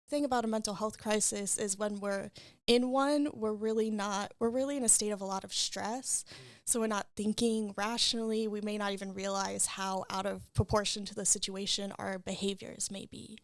thing about a mental health crisis is when we're in one, we're really in a state of a lot of stress. So we're not thinking rationally. We may not even realize how out of proportion to the situation our behaviors may be.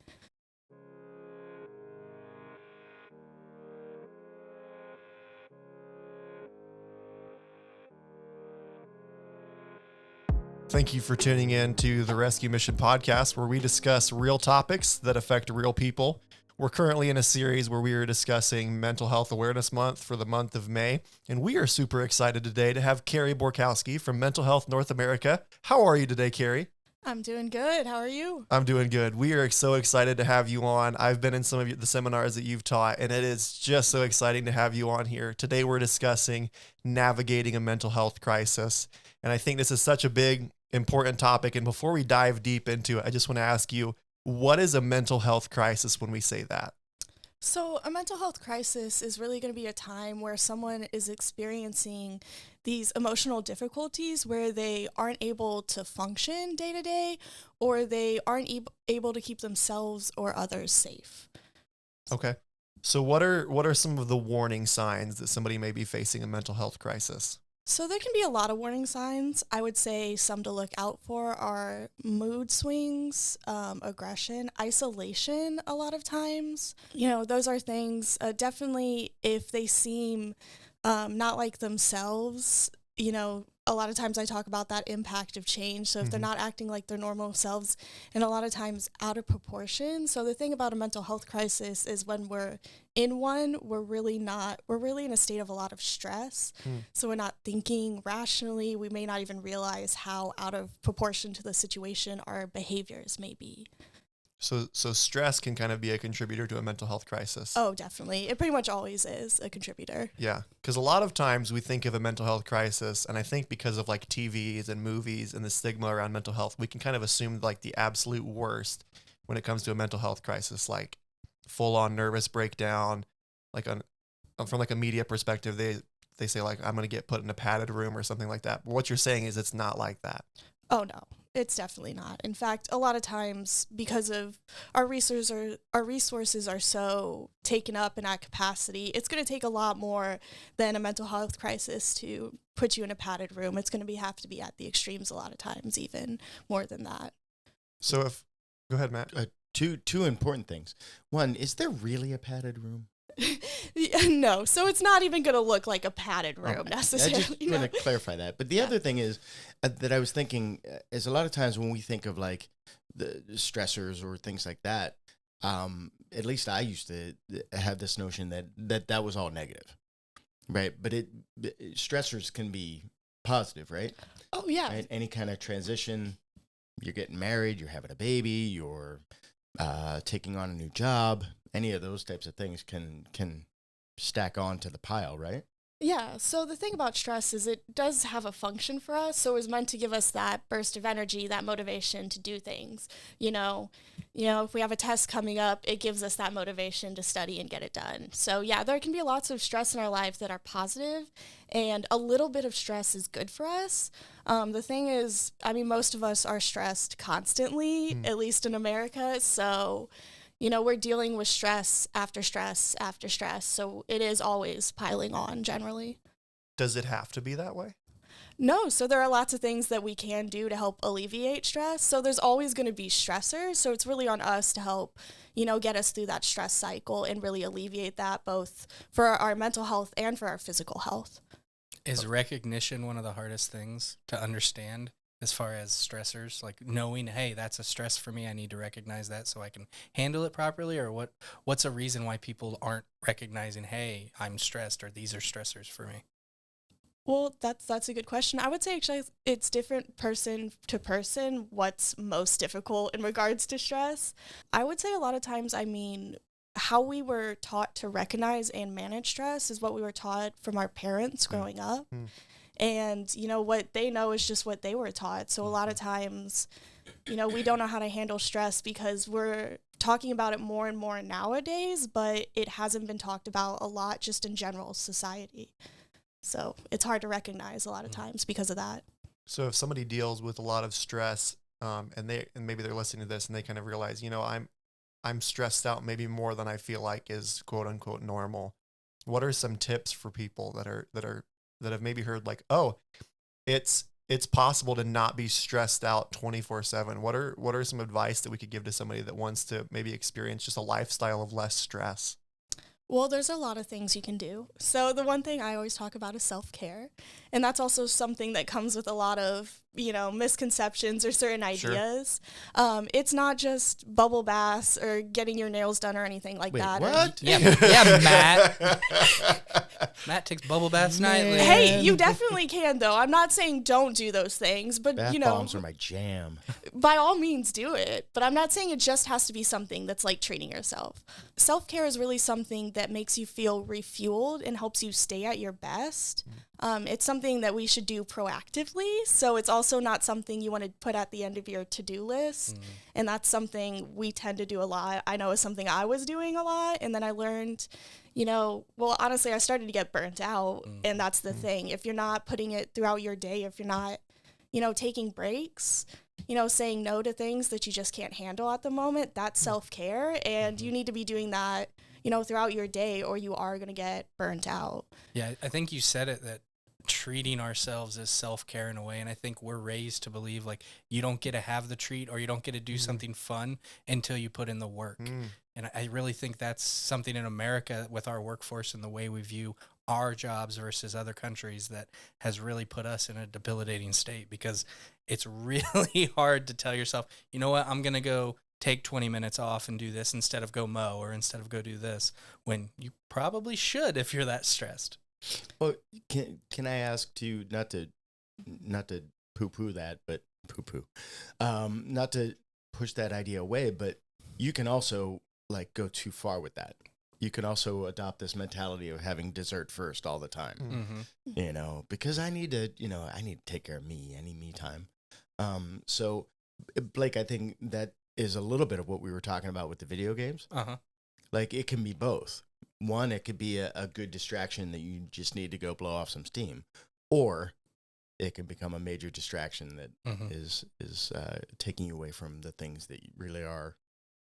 Thank you for tuning in to the Rescue Mission podcast, where we discuss real topics that affect real people. We're currently in a series where we are discussing Mental Health Awareness Month for the month of May, and we are super excited today to have Carrie Borkowski from Mental Health North America. How are you today, Carrie? I'm doing good. How are you? I'm doing good. We are so excited to have you on. I've been in some of the seminars that you've taught, and it is just so exciting to have you on here. Today, we're discussing navigating a mental health crisis, and I think this is such a big, important topic. And before we dive deep into it, I just want to ask you, what is a mental health crisis when we say that? So, a mental health crisis is really going to be a time where someone is experiencing these emotional difficulties where they aren't able to function day to day, or they aren't able to keep themselves or others safe. Okay. So what are some of the warning signs that somebody may be facing a mental health crisis? So there can be a lot of warning signs. I would say some to look out for are mood swings, aggression, isolation a lot of times. Those are things, definitely if they seem not like themselves. A lot of times I talk about that impact of change. So if they're not acting like their normal selves, and a lot of times out of proportion. So the thing about a mental health crisis is when we're in one, we're really in a state of a lot of stress. So we're not thinking rationally. We may not even realize how out of proportion to the situation our behaviors may be. So stress can kind of be a contributor to a mental health crisis. Oh, definitely. It pretty much always is a contributor. Yeah, because a lot of times we think of a mental health crisis, and I think because of like TVs and movies and the stigma around mental health, we can kind of assume like the absolute worst when it comes to a mental health crisis, like full-on nervous breakdown. From like a media perspective, they say like, I'm going to get put in a padded room or something like that. But what you're saying is it's not like that. Oh, no. It's definitely not. In fact, a lot of times, because of our resources are so taken up and at capacity, it's going to take a lot more than a mental health crisis to put you in a padded room. It's going to have to be at the extremes a lot of times, even more than that. So go ahead, Matt. Two important things. One, is there really a padded room? No, so it's not even going to look like a padded room necessarily. I just want to clarify that. But the other thing is that I was thinking is a lot of times when we think of like the stressors or things like that, at least I used to have this notion that was all negative, right? But stressors can be positive, right? Oh, yeah. Right? Any kind of transition, you're getting married, you're having a baby, you're taking on a new job. Any of those types of things can stack on to the pile, right? Yeah, so the thing about stress is it does have a function for us. So it was meant to give us that burst of energy, that motivation to do things. If we have a test coming up, it gives us that motivation to study and get it done. So yeah, there can be lots of stress in our lives that are positive, and a little bit of stress is good for us. The thing is, most of us are stressed constantly, at least in America. So we're dealing with stress after stress after stress. So it is always piling on generally. Does it have to be that way? No. So there are lots of things that we can do to help alleviate stress. So there's always going to be stressors. So it's really on us to help, get us through that stress cycle and really alleviate that both for our mental health and for our physical health. Is recognition one of the hardest things to understand? As far as stressors, like knowing, hey, that's a stress for me, I need to recognize that so I can handle it properly, or what's a reason why people aren't recognizing, hey, I'm stressed, or these are stressors for me? Well, that's a good question. I would say actually it's different person to person what's most difficult in regards to stress. I would say a lot of times, how we were taught to recognize and manage stress is what we were taught from our parents growing up. And, what they know is just what they were taught. So a lot of times, we don't know how to handle stress because we're talking about it more and more nowadays, but it hasn't been talked about a lot just in general society. So it's hard to recognize a lot of times because of that. So if somebody deals with a lot of stress, and maybe they're listening to this and they kind of realize, I'm stressed out maybe more than I feel like is quote unquote normal. What are some tips for people that have maybe heard like, oh, it's possible to not be stressed out 24/7? What are some advice that we could give to somebody that wants to maybe experience just a lifestyle of less stress? Well, there's a lot of things you can do. So the one thing I always talk about is self-care. And that's also something that comes with a lot of, misconceptions or certain ideas. It's not just bubble baths or getting your nails done or anything like Wait, that. what? Yeah, Matt. Matt takes bubble baths nightly. Hey, you definitely can, though. I'm not saying don't do those things, but, Bath bombs are my jam. by all means do it. But I'm not saying it just has to be something that's like treating yourself. Self-care is really something that makes you feel refueled and helps you stay at your best. It's something that we should do proactively. So it's also not something you want to put at the end of your to-do list. And that's something we tend to do a lot. I know it's something I was doing a lot. And then I learned, well, honestly, I started to get burnt out. And that's the thing. If you're not putting it throughout your day, if you're not, taking breaks, saying no to things that you just can't handle at the moment, that's self-care. And you need to be doing that, throughout your day, or you are going to get burnt out. Yeah, I think you said it, that treating ourselves as self-care in a way. And I think we're raised to believe like you don't get to have the treat or you don't get to do something fun until you put in the work. And I really think that's something in America with our workforce and the way we view our jobs versus other countries that has really put us in a debilitating state, because it's really hard to tell yourself, you know what, I'm going to go take 20 minutes off and do this instead of go mow or instead of go do this, when you probably should if you're that stressed. Well, can I ask to not to poo-poo that, but not to push that idea away, but you can also like go too far with that. You can also adopt this mentality of having dessert first all the time, because I need to take care of me. I need me time. So Blake, I think that is a little bit of what we were talking about with the video games. Like it can be both. One, it could be a good distraction that you just need to go blow off some steam, or it can become a major distraction that is taking you away from the things that really are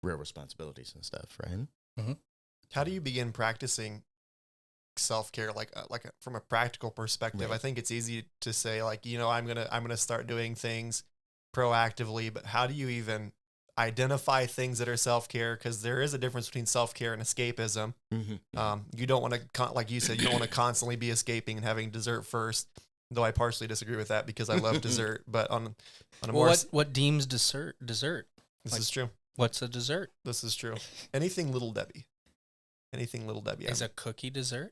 real responsibilities and stuff, right? How do you begin practicing self-care, like from a practical perspective? Right. I think it's easy to say like, I'm gonna start doing things proactively, but how do you even identify things that are self-care? Because there is a difference between self-care and escapism. You don't want to, like you said, you don't want to constantly be escaping and having dessert first, though I partially disagree with that because I love dessert. But on a more what deems dessert? This is true. What's a dessert? This is true. Anything Little Debbie. Is a cookie dessert?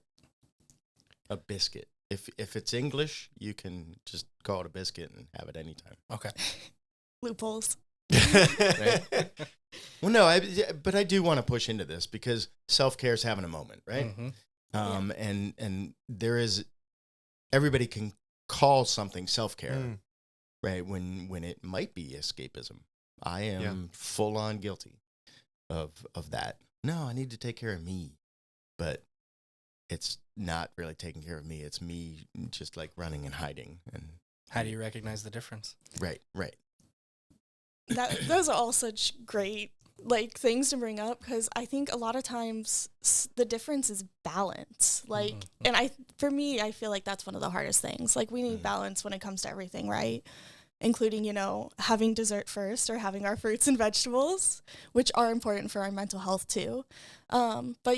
A biscuit. If it's English, you can just call it a biscuit and have it anytime. Okay. Loopholes. Right? Well, no, but I do want to push into this because self-care is having a moment, right? And there is, everybody can call something self-care, right? When it might be escapism. I am full on guilty of that. No, I need to take care of me, but it's not really taking care of me. It's me just like running and hiding. And how do you recognize the difference? Right. Those are all such great things to bring up, because I think a lot of times the difference is balance. And for me, I feel like that's one of the hardest things. Like we need balance when it comes to everything, right? Including, having dessert first or having our fruits and vegetables, which are important for our mental health too. But,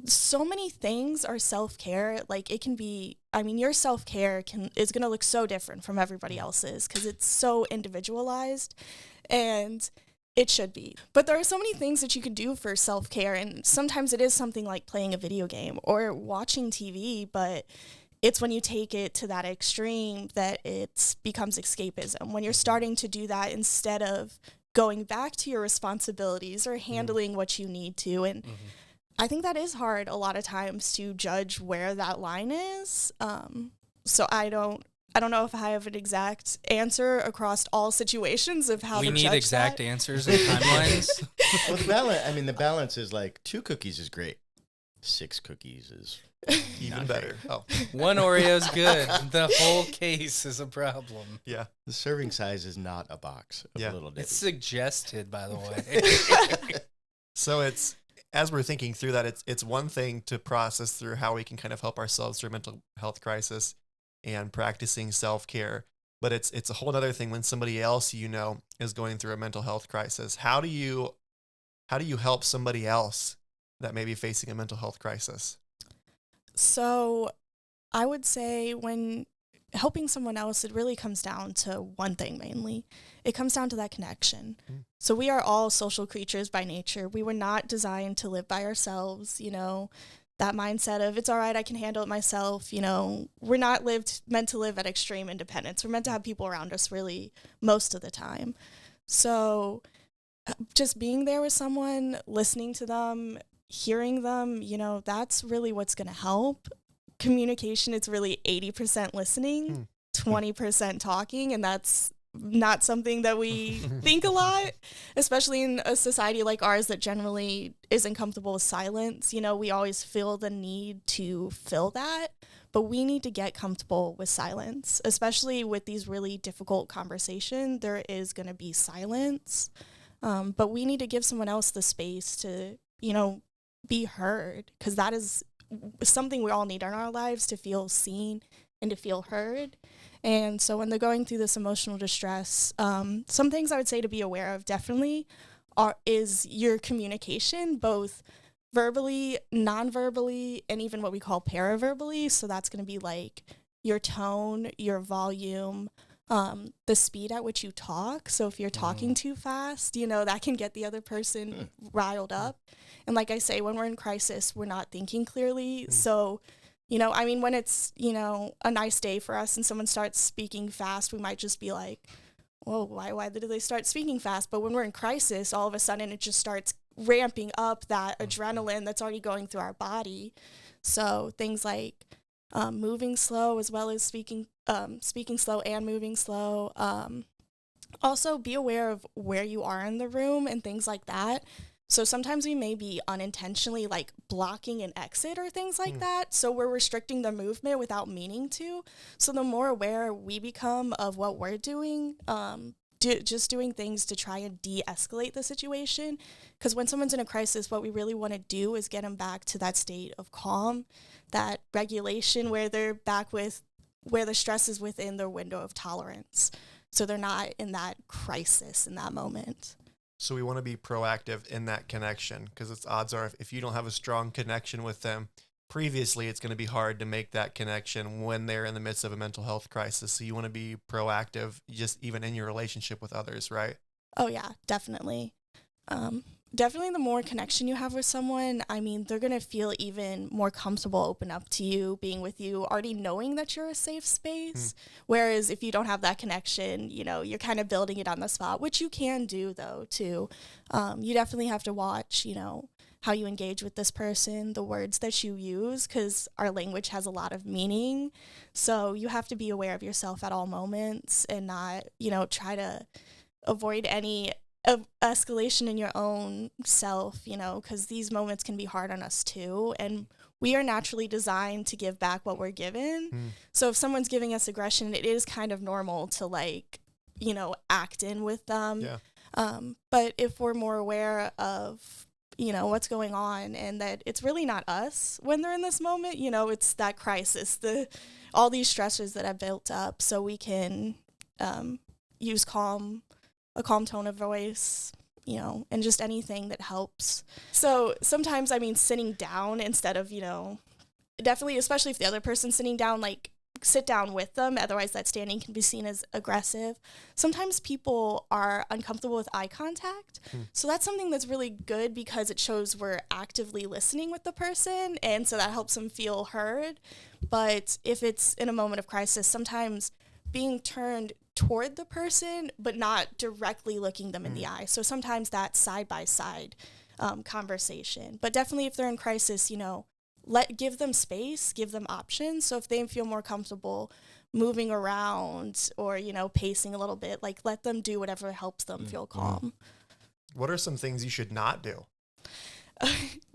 so many things are self-care. Like it can be, your self-care is going to look so different from everybody else's because it's so individualized, and it should be. But there are so many things that you can do for self-care, and sometimes it is something like playing a video game or watching TV, but it's when you take it to that extreme that it becomes escapism. When you're starting to do that instead of going back to your responsibilities or handling what you need to. And I think that is hard a lot of times to judge where that line is. So I don't know if I have an exact answer across all situations of how we to judge need exact that. answers and timelines. Well, the balance is like 2 cookies is great. 6 cookies is Even not better. great. Oh, One Oreo's good. The whole case is a problem. yeah. The serving size is not a box of Yeah. a little It's Debbie. suggested, by the way. So it's, as we're thinking through that, it's one thing to process through how we can kind of help ourselves through a mental health crisis and practicing self-care. But it's a whole other thing when somebody else is going through a mental health crisis. How do you help somebody else that may be facing a mental health crisis? So I would say when helping someone else, it really comes down to one thing mainly. It comes down to that connection. So we are all social creatures by nature. We were not designed to live by ourselves, that mindset of it's all right, I can handle it myself. We're not meant to live at extreme independence. We're meant to have people around us really most of the time. So just being there with someone, listening to them, hearing them, that's really what's going to help. Communication, it's really 80% listening, 20% talking, and that's not something that we think a lot, especially in a society like ours that generally isn't comfortable with silence. We always feel the need to fill that, but we need to get comfortable with silence, especially with these really difficult conversations. There is going to be silence, but we need to give someone else the space to, be heard, because that is something we all need in our lives, to feel seen and to feel heard. And so when they're going through this emotional distress, some things I would say to be aware of definitely is your communication, both verbally, non-verbally, and even what we call paraverbally. So that's going to be like your tone, your volume, the speed at which you talk. So if you're talking too fast, that can get the other person riled up. And like I say, when we're in crisis, we're not thinking clearly. So, when it's, a nice day for us and someone starts speaking fast, we might just be like, whoa, why did they start speaking fast? But when we're in crisis, all of a sudden it just starts ramping up that adrenaline that's already going through our body. So things like moving slow, as well as speaking slow and moving slow. Also be aware of where you are in the room and things like that. So sometimes we may be unintentionally like blocking an exit or things like that. So we're restricting the movement without meaning to. So the more aware we become of what we're doing, just doing things to try and de-escalate the situation. Because when someone's in a crisis, what we really want to do is get them back to that state of calm, that regulation where they're back with where the stress is within their window of tolerance. So they're not in that crisis in that moment. So we want to be proactive in that connection, because it's odds are if you don't have a strong connection with them previously, it's going to be hard to make that connection when they're in the midst of a mental health crisis. So you want to be proactive just even in your relationship with others, right? Oh yeah, definitely. Definitely the more connection you have with someone, they're going to feel even more comfortable open up to you, being with you, already knowing that you're a safe space. Whereas if you don't have that connection, you're kind of building it on the spot, which you can do though too. You definitely have to watch, how you engage with this person, the words that you use, because our language has a lot of meaning. So you have to be aware of yourself at all moments and not, try to avoid any escalation in your own self, because these moments can be hard on us too. And we are naturally designed to give back what we're given. So if someone's giving us aggression, it is kind of normal to act in with them. Yeah. But if we're more aware of, what's going on and that it's really not us when they're in this moment, it's that crisis, all these stressors that have built up, so we can use a calm tone of voice, and just anything that helps. So sometimes, sitting down instead of, definitely, especially if the other person's sitting down, sit down with them. Otherwise, that standing can be seen as aggressive. Sometimes people are uncomfortable with eye contact. So that's something that's really good because it shows we're actively listening with the person. And so that helps them feel heard. But if it's in a moment of crisis, sometimes being turned toward the person, but not directly looking them in the eye. So sometimes that's side-by-side conversation. But definitely if they're in crisis, give them space, give them options. So if they feel more comfortable moving around or, pacing a little bit, let them do whatever helps them feel calm. What are some things you should not do?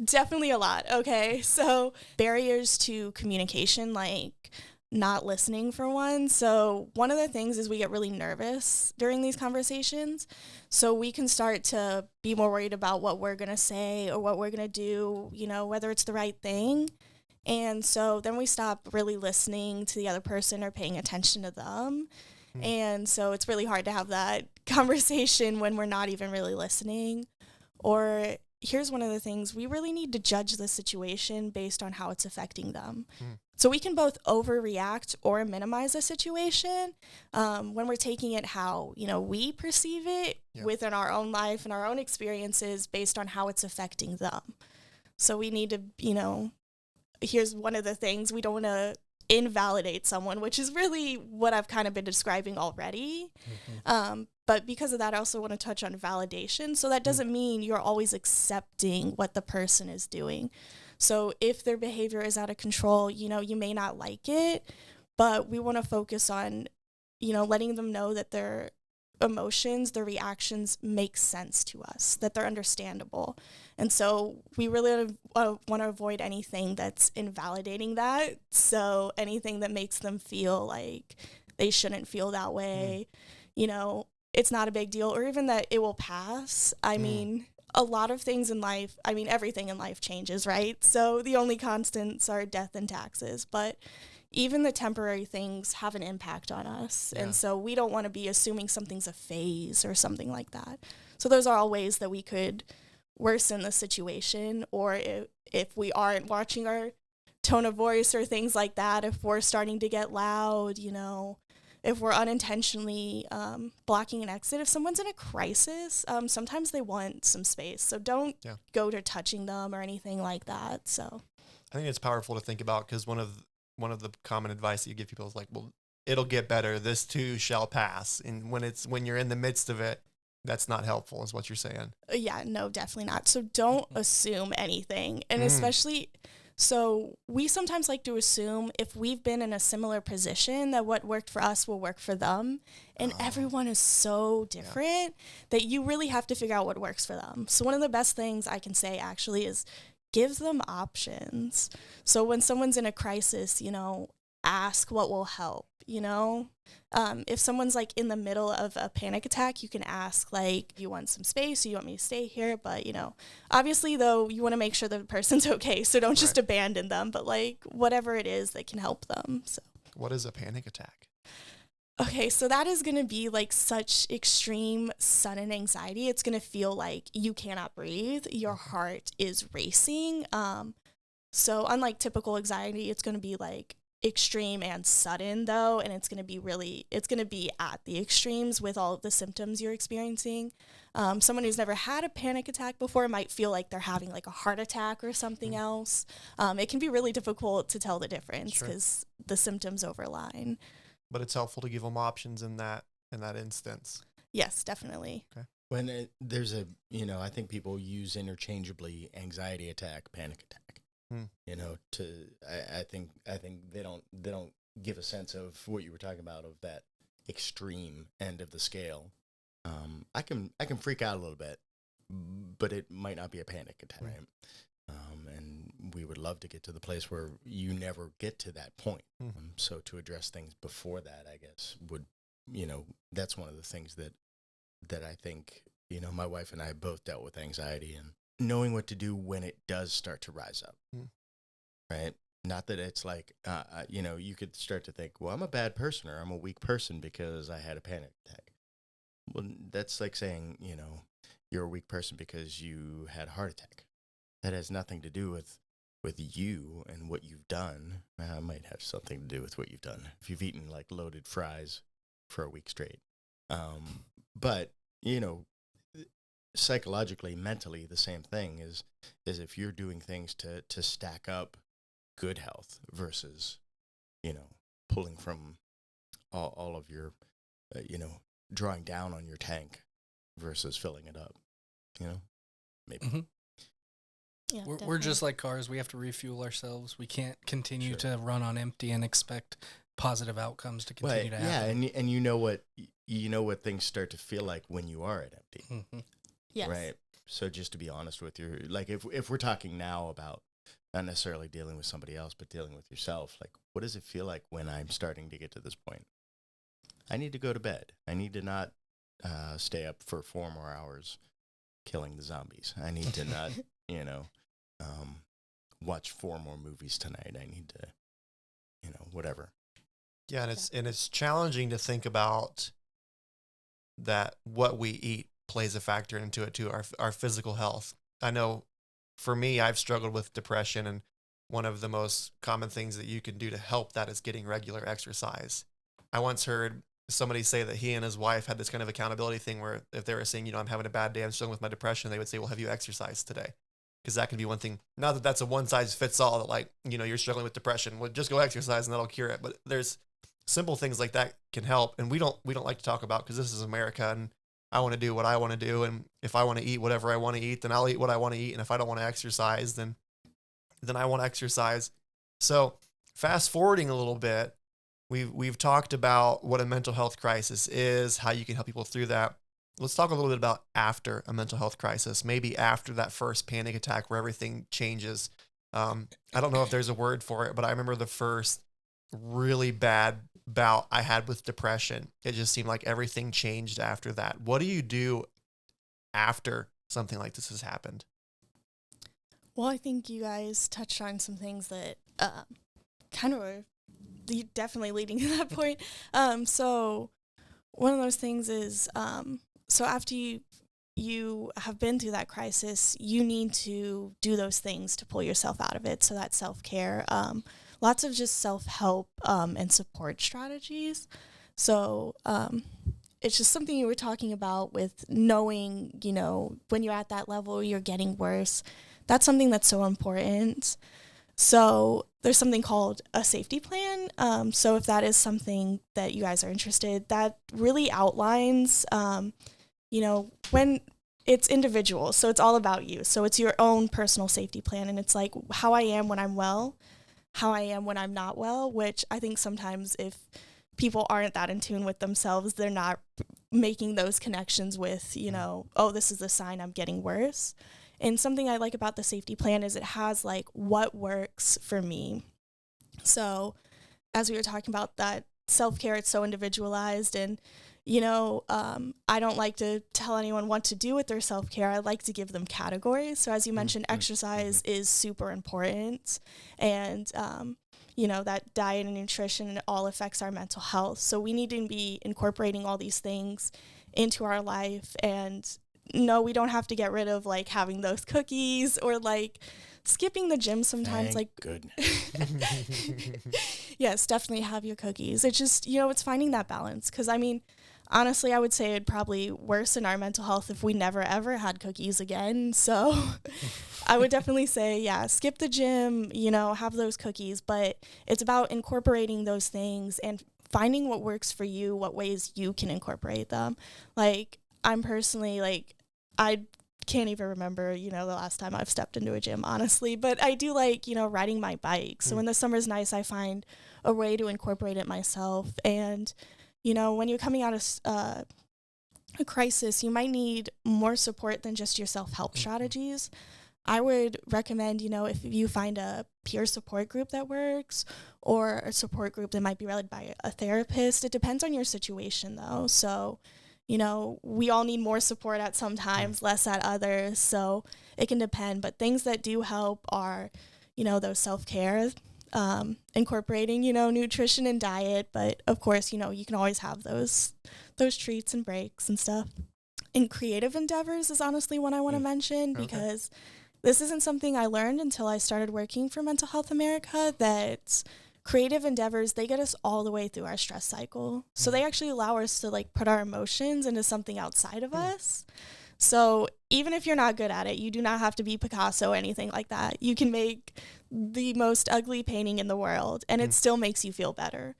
Definitely a lot. Okay. So barriers to communication, like not listening for one. So one of the things is we get really nervous during these conversations. So we can start to be more worried about what we're going to say or what we're going to do, whether it's the right thing. And so then we stop really listening to the other person or paying attention to them. And so it's really hard to have that conversation when we're not even really listening. Or here's one of the things, we really need to judge the situation based on how it's affecting them. So we can both overreact or minimize a situation when we're taking it how, we perceive it within our own life and our own experiences based on how it's affecting them. So we need to, here's one of the things, we don't want to invalidate someone, which is really what I've kind of been describing already. But because of that, I also want to touch on validation. So that doesn't mean you're always accepting what the person is doing. So if their behavior is out of control, you may not like it, but we want to focus on, letting them know that their emotions, their reactions make sense to us, that they're understandable. And so we really want to avoid anything that's invalidating that. So anything that makes them feel like they shouldn't feel that way, it's not a big deal, or even that it will pass. I mean, a lot of things in life, everything in life changes, right? So the only constants are death and taxes, but even the temporary things have an impact on us. And so we don't want to be assuming something's a phase or something like that. So those are all ways that we could worsen the situation, or if we aren't watching our tone of voice or things like that, if we're starting to get loud, if we're unintentionally blocking an exit. If someone's in a crisis, sometimes they want some space. So don't go to touching them or anything like that. So I think it's powerful to think about, because one of the common advice that you give people is like, well, it'll get better. This too shall pass. And when you're in the midst of it, that's not helpful, is what you're saying. Yeah, no, definitely not. So don't assume anything. And especially, so we sometimes like to assume if we've been in a similar position that what worked for us will work for them. And everyone is so different that you really have to figure out what works for them. So one of the best things I can say actually is give them options. So when someone's in a crisis, ask what will help, if someone's like in the middle of a panic attack, you can ask like, you want some space, or you want me to stay here? But, obviously though, you want to make sure the person's okay. So don't just abandon them, but like whatever it is that can help them. So what is a panic attack? Okay, so that is going to be like such extreme sudden anxiety. It's going to feel like you cannot breathe. Your heart is racing. So unlike typical anxiety, it's going to be like extreme and sudden though, and it's going to be at the extremes with all of the symptoms you're experiencing. Someone who's never had a panic attack before might feel like they're having like a heart attack or something else. It can be really difficult to tell the difference because the symptoms overline. But it's helpful to give them options in that instance. Yes, definitely. Okay. When there's I think people use interchangeably anxiety attack, panic attack. I think they don't give a sense of what you were talking about, of that extreme end of the scale. I can freak out a little bit, but it might not be a panic attack. Right. And we would love to get to the place where you never get to that point. So to address things before that, I guess, would, that's one of the things that I think, my wife and I both dealt with anxiety, and knowing what to do when it does start to rise up, right? Not that it's like, you could start to think, well, I'm a bad person, or I'm a weak person because I had a panic attack. Well, that's like saying, you're a weak person because you had a heart attack. That has nothing to do with you and what you've done. It might have something to do with what you've done if you've eaten like loaded fries for a week straight. But psychologically, mentally, the same thing is if you're doing things to stack up good health versus pulling from all of your drawing down on your tank versus filling it up, maybe. Yeah, we're just like cars. We have to refuel ourselves. We can't continue to run on empty and expect positive outcomes to continue to happen. Yeah, and you know what things start to feel like when you are at empty. Yes. Right. So just to be honest with you, like if we're talking now about not necessarily dealing with somebody else, but dealing with yourself, like what does it feel like when I'm starting to get to this point? I need to go to bed. I need to not stay up for 4 more hours killing the zombies. I need to not, watch 4 more movies tonight. I need to, whatever. Yeah, and it's challenging to think about that what we eat plays a factor into it too, our physical health. I know for me, I've struggled with depression, and one of the most common things that you can do to help that is getting regular exercise. I once heard somebody say that he and his wife had this kind of accountability thing where if they were saying, I'm having a bad day, I'm struggling with my depression, they would say, well, have you exercised today? Because that can be one thing. Not that that's a one size fits all, that like, you're struggling with depression, well, just go exercise and that'll cure it. But there's simple things like that can help. And we don't like to talk about, because this is America and I want to do what I want to do. And if I want to eat whatever I want to eat, then I'll eat what I want to eat. And if I don't want to exercise, then I won't exercise. So fast forwarding a little bit, we've talked about what a mental health crisis is, how you can help people through that. Let's talk a little bit about after a mental health crisis, maybe after that first panic attack where everything changes. I don't know if there's a word for it, but I remember the first really bad bout I had with depression. It just seemed like everything changed after that. What do you do after something like this has happened? Well, I think you guys touched on some things that kind of were definitely leading to that point. So one of those things is, so after you have been through that crisis, you need to do those things to pull yourself out of it. So that's self-care. Lots of just self-help and support strategies. So it's just something you were talking about with knowing, when you're at that level, you're getting worse. That's something that's so important. So there's something called a safety plan. So if that is something that you guys are interested, that really outlines, when it's individual. So it's all about you. So it's your own personal safety plan. And it's like how I am when I'm well, how I am when I'm not well, which I think sometimes if people aren't that in tune with themselves, they're not making those connections with, oh, this is a sign I'm getting worse. And something I like about the safety plan is it has like what works for me. So as we were talking about that self-care, it's so individualized, and I don't like to tell anyone what to do with their self-care. I like to give them categories. So as you mentioned, exercise is super important, and that diet and nutrition, and it all affects our mental health. So we need to be incorporating all these things into our life. And no, we don't have to get rid of like having those cookies or like skipping the gym sometimes. Thank goodness. Yes, definitely have your cookies. It's just, it's finding that balance. Because honestly, I would say it'd probably worsen our mental health if we never ever had cookies again. So I would definitely say, yeah, skip the gym, have those cookies. But it's about incorporating those things and finding what works for you, what ways you can incorporate them. Like, I'm personally, like, I can't even remember, the last time I've stepped into a gym, honestly. But I do like, riding my bike. So when the summer's nice, I find a way to incorporate it myself. And, when you're coming out of a crisis, you might need more support than just your self-help strategies. I would recommend, if you find a peer support group that works, or a support group that might be led by a therapist. It depends on your situation, though. So we all need more support at some times, less at others. So it can depend. But things that do help are, those self-care, incorporating, nutrition and diet. But of course, you can always have those treats and breaks and stuff. And creative endeavors is honestly one I want to mention, because this isn't something I learned until I started working for Mental Health America, that creative endeavors, they get us all the way through our stress cycle. So they actually allow us to like put our emotions into something outside of us. So even if you're not good at it, you do not have to be Picasso or anything like that. You can make the most ugly painting in the world and it still makes you feel better.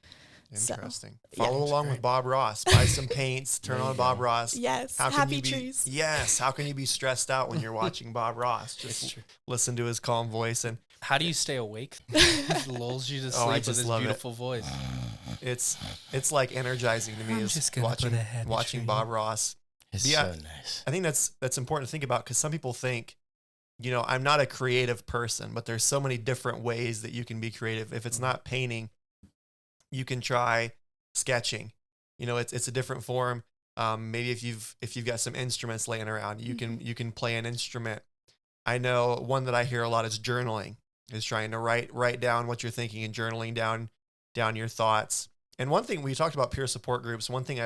Interesting. So, Follow along with Bob Ross. Buy some paints. Turn on Bob Ross. Yes. How can Happy you be, trees. Yes. How can you be stressed out when you're watching Bob Ross? Just listen to his calm voice. And how do you stay awake? It lulls you to sleep with his beautiful voice. It's like energizing to me. I'm is just gonna watching put a happy watching tree. Bob Ross. It's Yeah. so nice. I think that's important to think about, because some people think, I'm not a creative person, but there's so many different ways that you can be creative. If it's not painting, you can try sketching. It's a different form. Maybe if you've got some instruments laying around, you can play an instrument. I know one that I hear a lot is journaling, is trying to write down what you're thinking and journaling down your thoughts. And one thing we talked about, peer support groups, one thing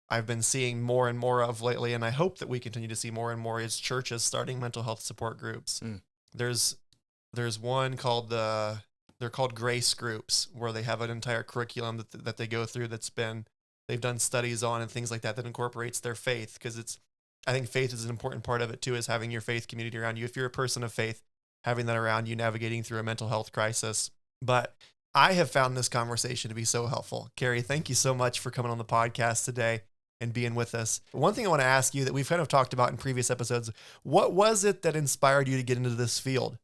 I've been seeing more and more of lately, and I hope that we continue to see more and more, is churches starting mental health support groups. There's one called they're called grace groups, where they have an entire curriculum that they go through they've done studies on and things like that incorporates their faith, because I think faith is an important part of it too, is having your faith community around you. If you're a person of faith, having that around you, navigating through a mental health crisis. But I have found this conversation to be so helpful. Carrie, thank you so much for coming on the podcast today and being with us. One thing I want to ask you that we've kind of talked about in previous episodes, what was it that inspired you to get into this field?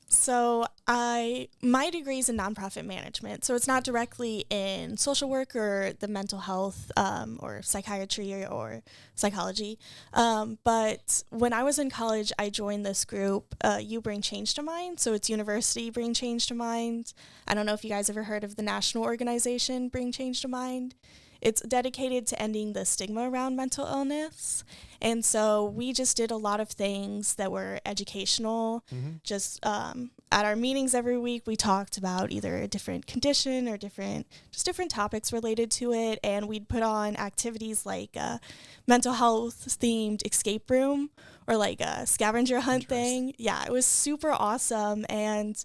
So my degree is in nonprofit management. So it's not directly in social work or the mental health or psychiatry or psychology. But when I was in college, I joined this group, You Bring Change to Mind. So it's University Bring Change to Mind. I don't know if you guys ever heard of the national organization Bring Change to Mind. It's dedicated to ending the stigma around mental illness. And so we just did a lot of things that were educational. Just at our meetings every week, we talked about either a different condition or different topics related to it. And we'd put on activities like a mental health themed escape room or like a scavenger hunt thing. Yeah, it was super awesome. And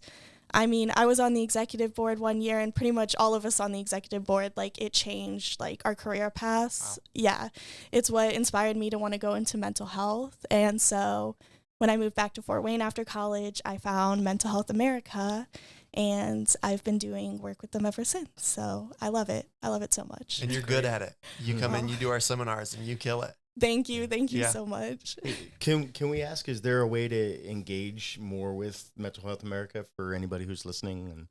I mean, I was on the executive board one year, and pretty much all of us on the executive board, like, it changed, like, our career paths. Wow. Yeah, it's what inspired me to want to go into mental health. And so when I moved back to Fort Wayne after college, I found Mental Health America, and I've been doing work with them ever since. So I love it. I love it so much. And you're good at it. You come in, you do our seminars, and you kill it. Thank you so much. Can we ask, is there a way to engage more with Mental Health America for anybody who's listening,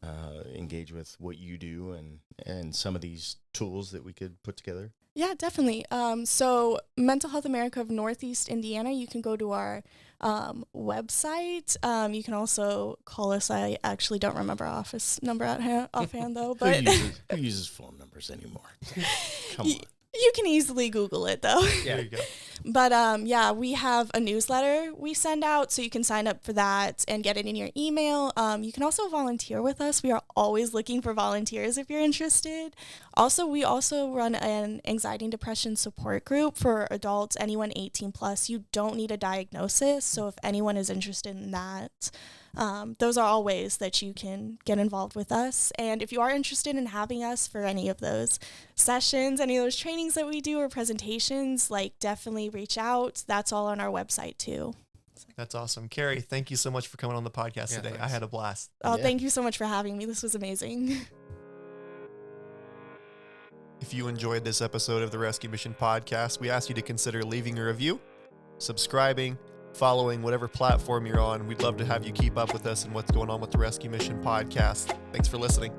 and engage with what you do and some of these tools that we could put together? Yeah, definitely. So Mental Health America of Northeast Indiana, you can go to our website. You can also call us. I actually don't remember our office number offhand though. But who uses phone numbers anymore? Come on. You can easily Google it, though. Yeah, there you go. But, we have a newsletter we send out, so you can sign up for that and get it in your email. You can also volunteer with us. We are always looking for volunteers if you're interested. Also, we also run an anxiety and depression support group for adults, anyone 18 plus. You don't need a diagnosis, so if anyone is interested in that, those are all ways that you can get involved with us. And if you are interested in having us for any of those sessions, any of those trainings that we do or presentations, like, definitely reach out. That's all on our website too. That's awesome. Carrie, thank you so much for coming on the podcast today. Thanks. I had a blast. Oh, Thank you so much for having me. This was amazing. If you enjoyed this episode of the Rescue Mission Podcast, we ask you to consider leaving a review, subscribing, following whatever platform you're on. We'd love to have you keep up with us and what's going on with the Rescue Mission Podcast. Thanks for listening.